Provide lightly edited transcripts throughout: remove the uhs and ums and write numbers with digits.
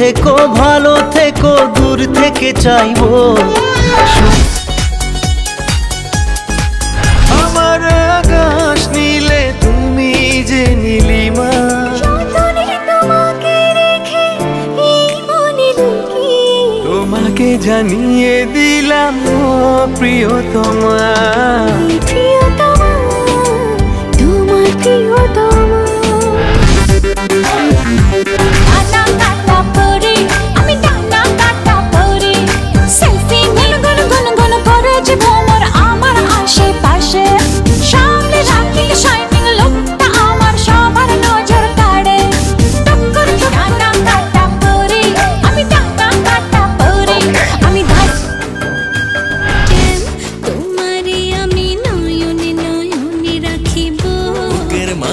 থেকো ভালো থেকো দূর থেকে চাইবো আমার আকাশ নীলে তুমি যে নীলিমা তোমাকে জানিয়ে দিলাম ও প্রিয়তমা তোমার প্রিয়তমা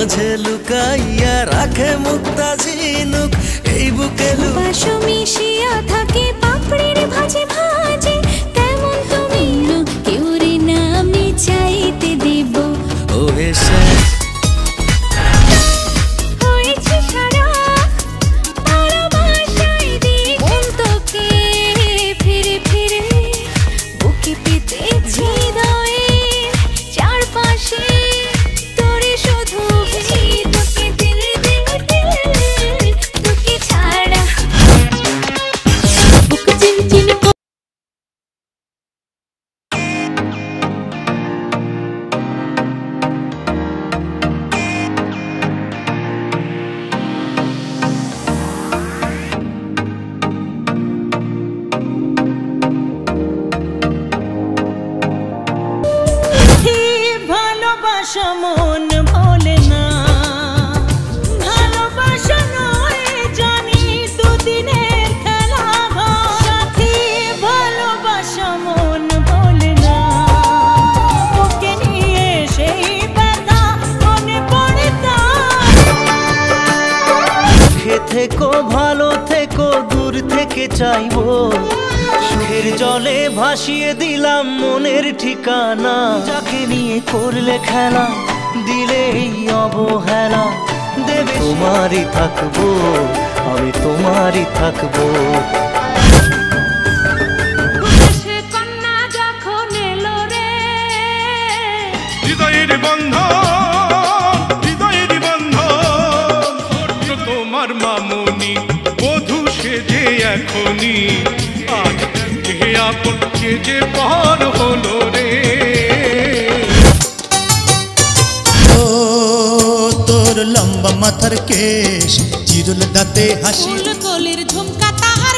মাঝে লুকাইয়া রাখে মুক্তা ঝিনুক এই বুকে বাসো মিশিয়া থাকে পাপড়ির ভাজে ভাজে তেমন তুমি কেউ রে না আমি চাইতে দেব ও এসে হয়েছে সারা ভালোবাসায় দেখি তোকে ফিরে ফিরে বুকে পেতেছি হৃদয়ের চারপাশে তোরে শুধু মন ভোলে না ভালোবাসা নয় জানি দুদিনের খেলা সাথী ভালোবাসা মন ভোলে না ওকে নিয়ে সেই ব্যথা মনে পড়ে সুখে থেকো ভালো থেকো দূর থেকে চাইবো সুখের জলে ভাসিয়ে দিলাম মনের ঠিকানা যাকে নিয়ে করলে খেলা দিলে এই অবহেলা দেবে তোমারই থাকবো আমি তোমারই থাকবো কন্যা যখন এলো রে হৃদয়ের বন্ধন তোমার মামুনি বধূ সেজে এখনি আজ আপন যে পর হলো রে ও তোর লম্বা মাথার কেশ চিরুল দাঁতে হাসি কলির ঝুমকা তাহার